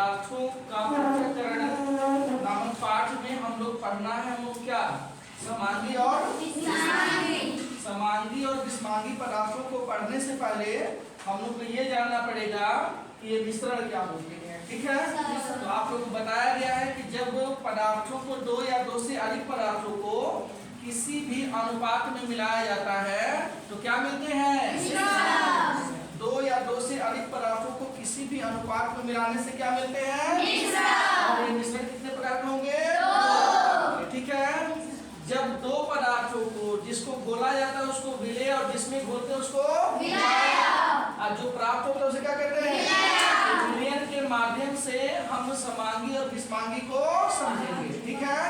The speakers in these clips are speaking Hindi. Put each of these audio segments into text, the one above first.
पदार्थों का पृथक्करण नामक पाठ में हम लोग पढ़ना है हम लोग क्या समांगी और विषमांगी पदार्थों को पढ़ने से पहले हम लोग को ये जानना पड़ेगा कि ये मिश्रण क्या होते हैं। ठीक है, तो आप लोग को बताया गया है कि जब पदार्थों को दो या दो से अधिक पदार्थों को किसी भी अनुपात में मिलाया जाता है तो क्या मिलते हैं? दो या दो से अधिक पदार्थों को किसी भी अनुपात में मिलाने से क्या मिलते हैं? और ये मिश्रण कितने प्रकार के होंगे? ठीक है, जब दो पदार्थों को जिसको घोला जाता है उसको विलेय और जिसमें घोलते हैं उसको और जो प्राप्त होता है उसे क्या कहते हैं? विलयन के माध्यम से हम समांगी और विषमांगी को समझेंगे। ठीक है,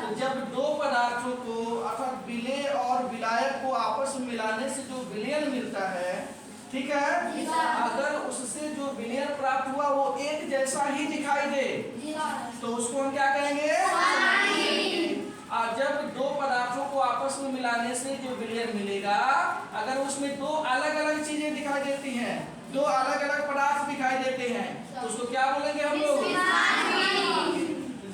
तो जब दो पदार्थों को अर्थात विलेय और विलायक को आपस में मिलाने से जो विलयन मिलता है, ठीक है, अगर उससे जो विलयन प्राप्त हुआ वो एक जैसा ही दिखाई दे तो उसको हम क्या कहेंगे? और जब दो पदार्थों को आपस में मिलाने से जो विलयन मिलेगा अगर उसमें दो अलग अलग चीजें दिखाई देती हैं, दो अलग अलग पदार्थ दिखाई देते हैं तो उसको क्या बोलेंगे हम लोग?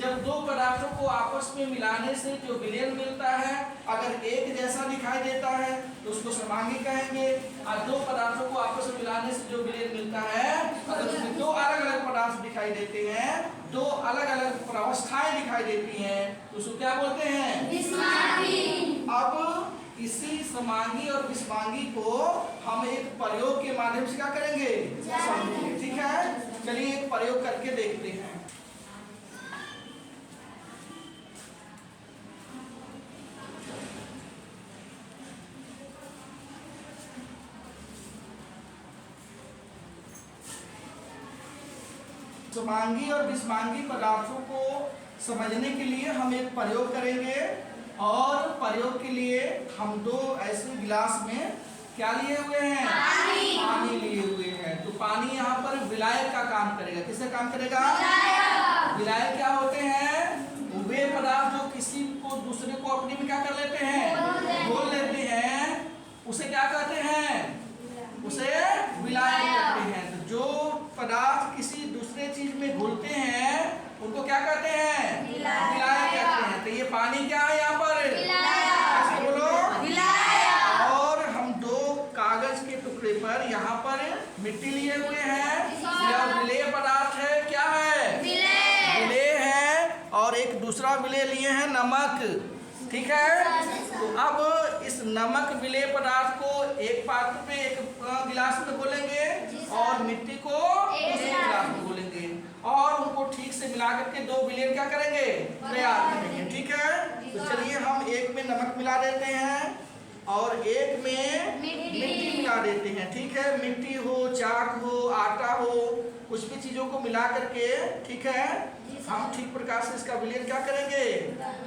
जब दो पदार्थों को आपस में मिलाने से जो विलयन मिलता है अगर एक जैसा दिखाई देता है तो उसको समांगी कहेंगे। और दो पदार्थों को आपस में मिलाने से जो विलयन मिलता है अगर उसमें दो अलग अलग पदार्थ दिखाई देते हैं, दो अलग अलग अवस्थाएं दिखाई देती हैं तो उसको क्या बोलते हैं? अब इसी समांगी और विषमांगी को हम एक प्रयोग के माध्यम से क्या करेंगे? समझेंगे। ठीक है, चलिए एक प्रयोग करके देखते हैं। समांगी और विषमांगी पदार्थों को समझने के लिए हम एक प्रयोग करेंगे और प्रयोग के लिए हम दो ऐसे गिलास में क्या लिए हुए हैं? पानी लिए हुए हैं। तो पानी यहाँ पर विलायक का काम करेगा। किसका काम करेगा? विलायक क्या होते हैं? वे पदार्थ जो किसी को दूसरे को अपने में क्या कर लेते हैं? घोल लेते हैं, उसे क्या कहते हैं? उसे विलायक कहते हैं। तो जो पदार्थ किसी दूसरे चीज में घुलते हैं उनको क्या कहते हैं? विलायक कहते हैं। तो ये पानी क्या है यहाँ पर? ऐसे बोलो विलायक। और हम दो कागज के टुकड़े पर यहाँ पर मिट्टी लिए हुए हैं। यह विलेय पदार्थ है। क्या है? विलेय है। और एक दूसरा विलेय लिए हैं नमक। ठीक है, तो अब इस नमक विलेय पदार्थ को एक पात्र पे एक गिलास में घोलेंगे और मिट्टी को दूसरे गिलास में घोलेंगे और उनको ठीक से मिला करके दो विलयन क्या करेंगे? तैयार करेंगे। ठीक है, तो चलिए हम एक में नमक मिला देते हैं और एक में मिट्टी मिला देते हैं। ठीक है, मिट्टी हो, चाक हो, आटा हो, कुछ भी चीजों को मिला करके ठीक है हम ठीक प्रकार से इसका विलयन क्या करेंगे?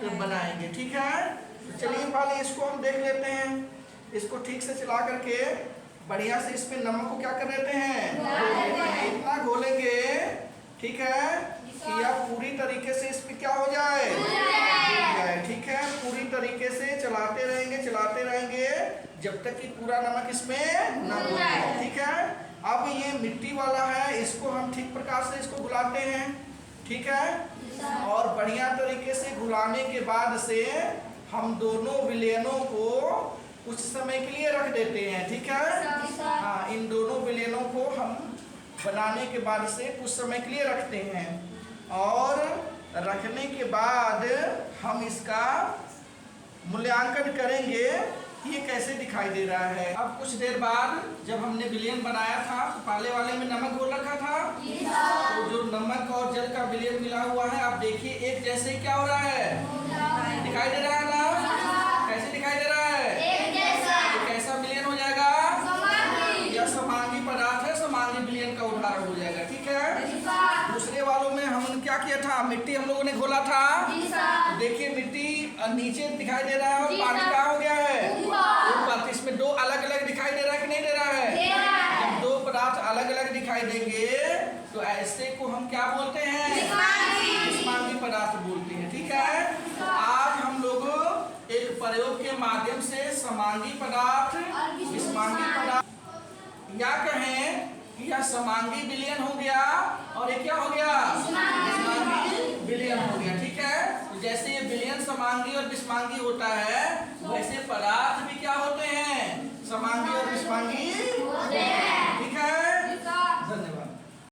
तो बनाएंगे। ठीक है, तो चलिए पहले इसको हम देख लेते हैं। इसको ठीक से चला करके बढ़िया से इसमें नमक को क्या कर देते हैं? इतना घोलेंगे ठीक है कि यह पूरी तरीके से इसमें क्या हो जाए? ठीक है, पूरी तरीके से चलाते रहेंगे जब तक कि पूरा नमक इसमें न घुल जाए। ठीक है, अब ये मिट्टी वाला है, इसको हम ठीक प्रकार से इसको घुलाते हैं। ठीक है, और बढ़िया तरीके से घुलाने के बाद से हम दोनों विलयनों को कुछ समय के लिए रख देते हैं। ठीक है, हाँ, इन दोनों विलयनों को हम बनाने के बाद से कुछ समय के लिए रखते हैं और रखने के बाद हम इसका मूल्यांकन करेंगे कि ये कैसे दिखाई दे रहा है। अब कुछ देर बाद जब हमने विलयन बनाया था तो पहले वाले में नमक घोल रखा था, तो जो नमक और जल का विलयन मिला हुआ है आप देखिए एक जैसे ही क्या हो रहा है? दिखाई दे रहा है ना? कैसे दिखाई दे रहा है? एक जैसा। तो कैसा विलयन हो जाएगा? यह समांगी पदार्थ है, समांगी विलयन का उदाहरण हो जाएगा। ठीक है, दूसरे वालों में हमने क्या किया था? मिट्टी हम लोगों ने घोला था। तो देखिए मिट्टी नीचे दिखाई दे रहा है और पानी क्या हो गया है? ऊपर। इसमें दो अलग अलग दिखाई दे रहा है कि नहीं दे रहा है? जब दो पदार्थ अलग अलग दिखाई देंगे तो ऐसे को हम क्या बोलते हैं? विषमांगी पदार्थ बोलते हैं। ठीक है, तो आज हम लोग एक प्रयोग के माध्यम से समांगी पदार्थ, विषमांगी पदार्थ या कहें कि यह समांगी विलयन हो गया और ये क्या हो गया, विषमांगी विलयन हो गया। ठीक है, तो जैसे ये विलयन समांगी और विषमांगी होता है, वैसे पदार्थ भी क्या होते हैं, समांगी और विषमांगी